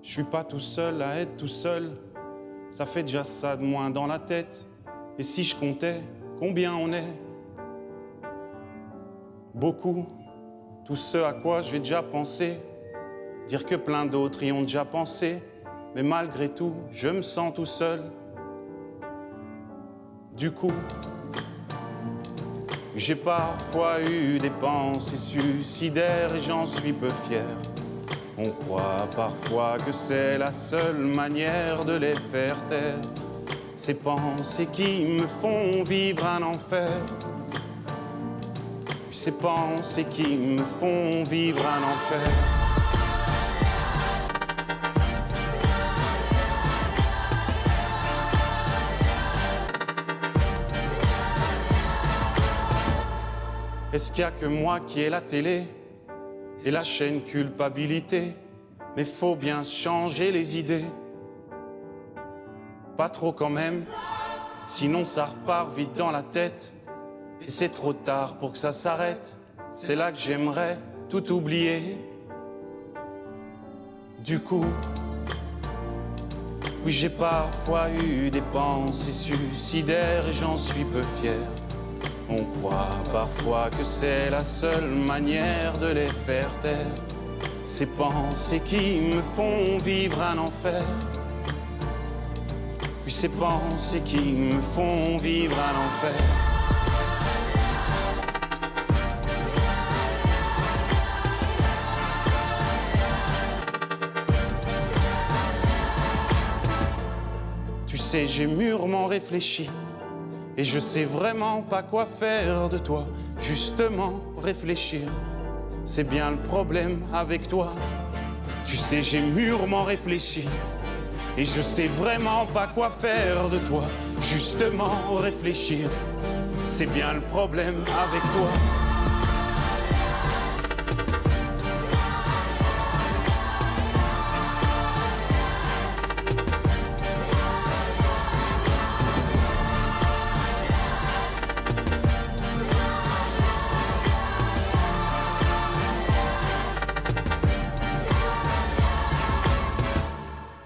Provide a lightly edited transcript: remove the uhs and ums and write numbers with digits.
Je suis pas tout seul à être tout seul, ça fait déjà ça de moins dans la tête. Et si je comptais combien on est? Beaucoup, tout ce à quoi j'ai déjà pensé, dire que plein d'autres y ont déjà pensé, mais malgré tout, je me sens tout seul. Du coup, j'ai parfois eu des pensées suicidaires et j'en suis peu fier. On croit parfois que c'est la seule manière de les faire taire. Ces pensées qui me font vivre un enfer. Ces pensées qui me font vivre un enfer. Est-ce qu'il y a que moi qui ai la télé et la chaîne culpabilité? Mais faut bien changer les idées. Pas trop quand même, sinon ça repart vite dans la tête. Et c'est trop tard pour que ça s'arrête. C'est là que j'aimerais tout oublier. Du coup, oui, j'ai parfois eu des pensées suicidaires et j'en suis peu fier. On croit parfois que c'est la seule manière de les faire taire. Ces pensées qui me font vivre un enfer. Puis ces pensées qui me font vivre un enfer. Tu sais, j'ai mûrement réfléchi et je sais vraiment pas quoi faire de toi. Justement, réfléchir, c'est bien le problème avec toi. Tu sais, j'ai mûrement réfléchi et je sais vraiment pas quoi faire de toi. Justement, réfléchir, c'est bien le problème avec toi.